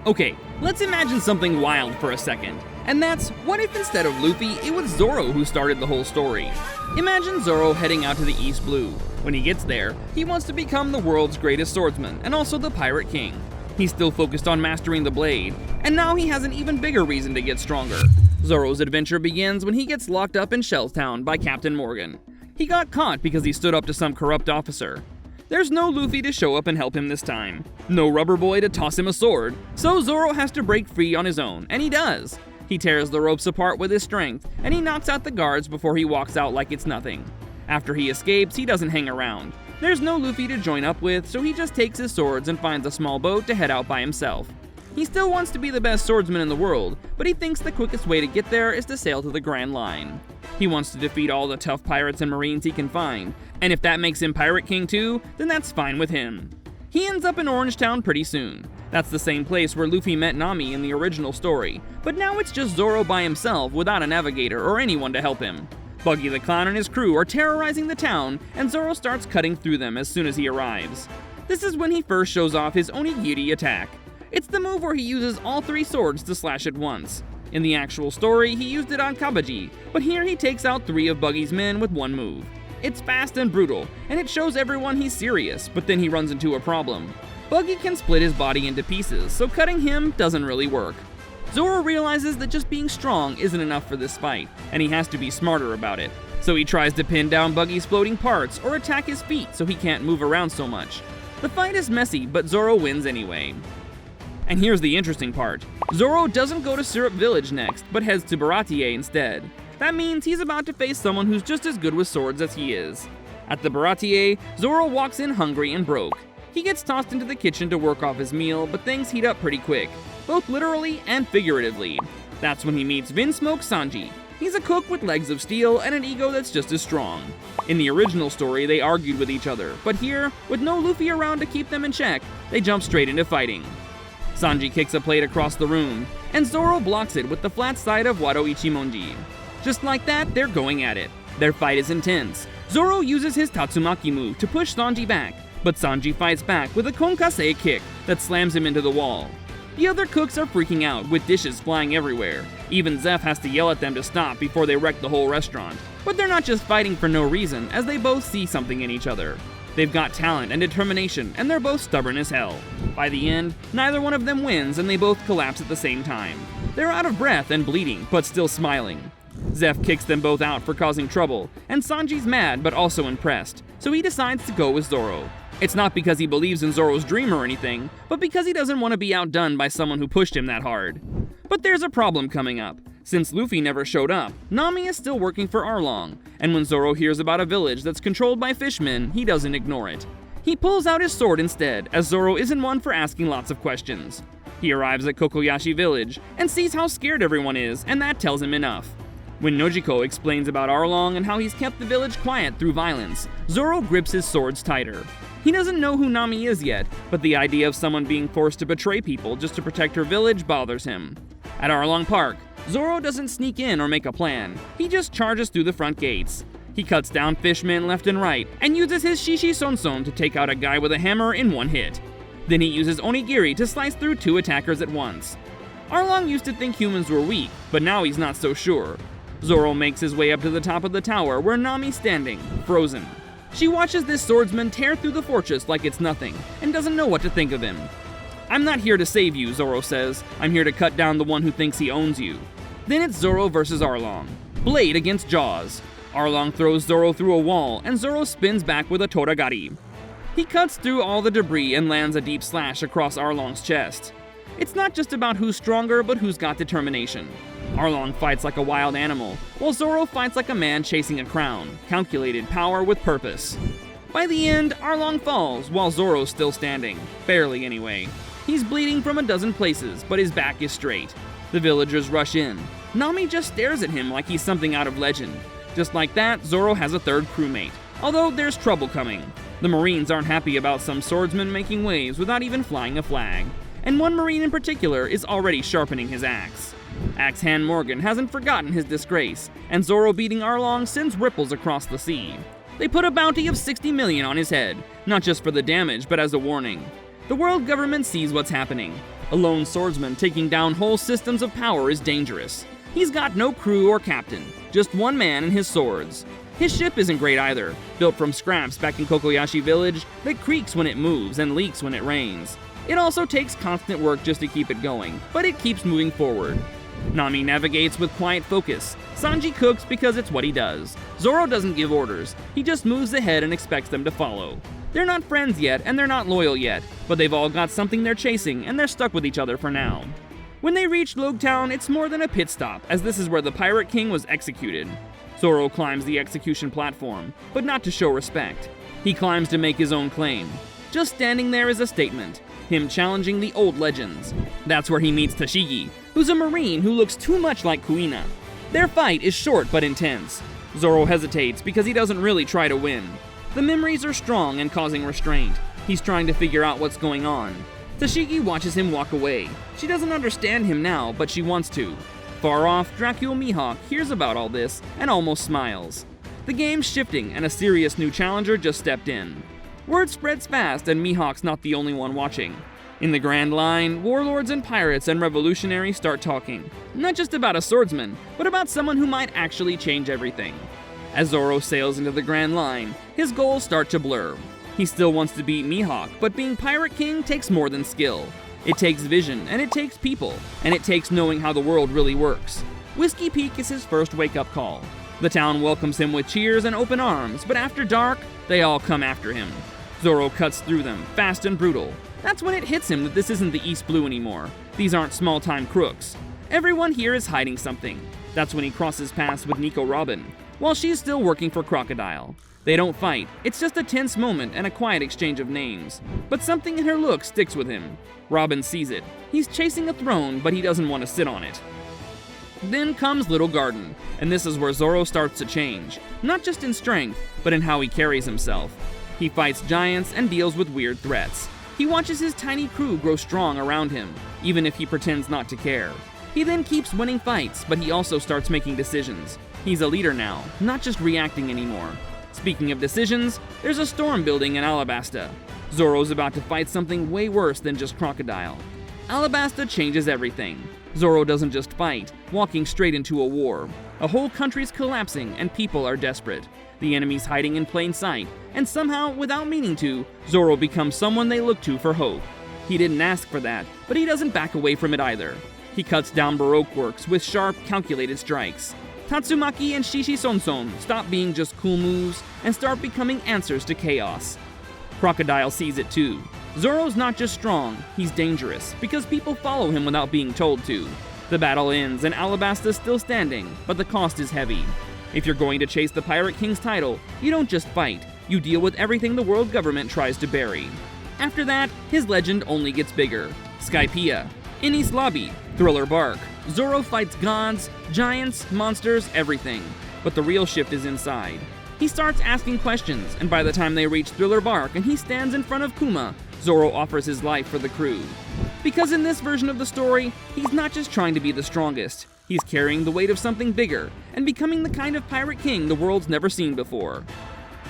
Okay, let's imagine something wild for a second. And that's, what if instead of Luffy, it was Zoro who started the whole story? Imagine Zoro heading out to the East Blue. When he gets there, he wants to become the world's greatest swordsman and also the Pirate King. He's still focused on mastering the blade, and now he has an even bigger reason to get stronger. Zoro's adventure begins when he gets locked up in Shelltown by Captain Morgan. He got caught because he stood up to some corrupt officer. There's no Luffy to show up and help him this time. No Rubber Boy to toss him a sword, so Zoro has to break free on his own, and he does. He tears the ropes apart with his strength, and he knocks out the guards before he walks out like it's nothing. After he escapes, he doesn't hang around. There's no Luffy to join up with, so he just takes his swords and finds a small boat to head out by himself. He still wants to be the best swordsman in the world, but he thinks the quickest way to get there is to sail to the Grand Line. He wants to defeat all the tough pirates and marines he can find, and if that makes him Pirate King too, then that's fine with him. He ends up in Orange Town pretty soon. That's the same place where Luffy met Nami in the original story, but now it's just Zoro by himself without a navigator or anyone to help him. Buggy the Clown and his crew are terrorizing the town, and Zoro starts cutting through them as soon as he arrives. This is when he first shows off his Onigiri attack. It's the move where he uses all three swords to slash at once. In the actual story, he used it on Kabaji, but here he takes out 3 of Buggy's men with one move. It's fast and brutal, and it shows everyone he's serious, but then he runs into a problem. Buggy can split his body into pieces, so cutting him doesn't really work. Zoro realizes that just being strong isn't enough for this fight, and he has to be smarter about it. So he tries to pin down Buggy's floating parts or attack his feet so he can't move around so much. The fight is messy, but Zoro wins anyway. And here's the interesting part. Zoro doesn't go to Syrup Village next, but heads to Baratie instead. That means he's about to face someone who's just as good with swords as he is. At the Baratie, Zoro walks in hungry and broke. He gets tossed into the kitchen to work off his meal, but things heat up pretty quick, both literally and figuratively. That's when he meets Vinsmoke Sanji. He's a cook with legs of steel and an ego that's just as strong. In the original story, they argued with each other, but here, with no Luffy around to keep them in check, they jump straight into fighting. Sanji kicks a plate across the room, and Zoro blocks it with the flat side of Wado Ichimonji. Just like that, they're going at it. Their fight is intense. Zoro uses his Tatsumaki move to push Sanji back, but Sanji fights back with a Konkase kick that slams him into the wall. The other cooks are freaking out, with dishes flying everywhere. Even Zeph has to yell at them to stop before they wreck the whole restaurant. But they're not just fighting for no reason, as they both see something in each other. They've got talent and determination, and they're both stubborn as hell. By the end, neither one of them wins, and they both collapse at the same time. They're out of breath and bleeding, but still smiling. Zeph kicks them both out for causing trouble, and Sanji's mad but also impressed, so he decides to go with Zoro. It's not because he believes in Zoro's dream or anything, but because he doesn't want to be outdone by someone who pushed him that hard. But there's a problem coming up. Since Luffy never showed up, Nami is still working for Arlong, and when Zoro hears about a village that's controlled by fishmen, he doesn't ignore it. He pulls out his sword instead, as Zoro isn't one for asking lots of questions. He arrives at Kokoyashi village, and sees how scared everyone is, and that tells him enough. When Nojiko explains about Arlong and how he's kept the village quiet through violence, Zoro grips his swords tighter. He doesn't know who Nami is yet, but the idea of someone being forced to betray people just to protect her village bothers him. At Arlong Park, Zoro doesn't sneak in or make a plan. He just charges through the front gates. He cuts down fishmen left and right, and uses his Shishi Sonson to take out a guy with a hammer in one hit. Then he uses Onigiri to slice through 2 attackers at once. Arlong used to think humans were weak, but now he's not so sure. Zoro makes his way up to the top of the tower where Nami's standing, frozen. She watches this swordsman tear through the fortress like it's nothing, and doesn't know what to think of him. "I'm not here to save you," Zoro says. "I'm here to cut down the one who thinks he owns you." Then it's Zoro versus Arlong. Blade against Jaws. Arlong throws Zoro through a wall, and Zoro spins back with a Toragari. He cuts through all the debris and lands a deep slash across Arlong's chest. It's not just about who's stronger, but who's got determination. Arlong fights like a wild animal, while Zoro fights like a man chasing a crown, calculated power with purpose. By the end, Arlong falls, while Zoro's still standing. Barely, anyway. He's bleeding from a dozen places, but his back is straight. The villagers rush in. Nami just stares at him like he's something out of legend. Just like that, Zoro has a third crewmate. Although there's trouble coming. The Marines aren't happy about some swordsman making waves without even flying a flag. And one Marine in particular is already sharpening his axe. Axe-hand Morgan hasn't forgotten his disgrace, and Zoro beating Arlong sends ripples across the sea. They put a bounty of 60 million on his head, not just for the damage, but as a warning. The world government sees what's happening. A lone swordsman taking down whole systems of power is dangerous. He's got no crew or captain, just one man and his swords. His ship isn't great either, built from scraps back in Kokoyashi Village that creaks when it moves and leaks when it rains. It also takes constant work just to keep it going, but it keeps moving forward. Nami navigates with quiet focus. Sanji cooks because it's what he does. Zoro doesn't give orders, he just moves ahead and expects them to follow. They're not friends yet, and they're not loyal yet, but they've all got something they're chasing, and they're stuck with each other for now. When they reach Logtown, it's more than a pit stop, as this is where the Pirate King was executed. Zoro climbs the execution platform, but not to show respect. He climbs to make his own claim. Just standing there is a statement, him challenging the old legends. That's where he meets Tashigi, who's a marine who looks too much like Kuina. Their fight is short but intense. Zoro hesitates because he doesn't really try to win. The memories are strong and causing restraint. He's trying to figure out what's going on. Tashigi watches him walk away. She doesn't understand him now, but she wants to. Far off, Dracula Mihawk hears about all this and almost smiles. The game's shifting and a serious new challenger just stepped in. Word spreads fast and Mihawk's not the only one watching. In the Grand Line, warlords and pirates and revolutionaries start talking. Not just about a swordsman, but about someone who might actually change everything. As Zoro sails into the Grand Line, his goals start to blur. He still wants to beat Mihawk, but being Pirate King takes more than skill. It takes vision, and it takes people, and it takes knowing how the world really works. Whiskey Peak is his first wake-up call. The town welcomes him with cheers and open arms, but after dark, they all come after him. Zoro cuts through them, fast and brutal. That's when it hits him that this isn't the East Blue anymore. These aren't small-time crooks. Everyone here is hiding something. That's when he crosses paths with Nico Robin, while she's still working for Crocodile. They don't fight, it's just a tense moment and a quiet exchange of names. But something in her look sticks with him. Robin sees it. He's chasing a throne, but he doesn't want to sit on it. Then comes Little Garden, and this is where Zoro starts to change. Not just in strength, but in how he carries himself. He fights giants and deals with weird threats. He watches his tiny crew grow strong around him, even if he pretends not to care. He then keeps winning fights, but he also starts making decisions. He's a leader now, not just reacting anymore. Speaking of decisions, there's a storm building in Alabasta. Zoro's about to fight something way worse than just Crocodile. Alabasta changes everything. Zoro doesn't just fight, walking straight into a war. A whole country's collapsing and people are desperate. The enemy's hiding in plain sight, and somehow, without meaning to, Zoro becomes someone they look to for hope. He didn't ask for that, but he doesn't back away from it either. He cuts down Baroque works with sharp, calculated strikes. Tatsumaki and Shishi Sonson stop being just cool moves and start becoming answers to chaos. Crocodile sees it too. Zoro's not just strong, he's dangerous, because people follow him without being told to. The battle ends and Alabasta's still standing, but the cost is heavy. If you're going to chase the Pirate King's title, you don't just fight, you deal with everything the world government tries to bury. After that, his legend only gets bigger. Skypiea, Enies Lobby, Thriller Bark. Zoro fights gods, giants, monsters, everything. But the real shift is inside. He starts asking questions, and by the time they reach Thriller Bark and he stands in front of Kuma, Zoro offers his life for the crew. Because in this version of the story, he's not just trying to be the strongest, he's carrying the weight of something bigger, and becoming the kind of Pirate King the world's never seen before.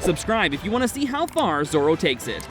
Subscribe if you want to see how far Zoro takes it.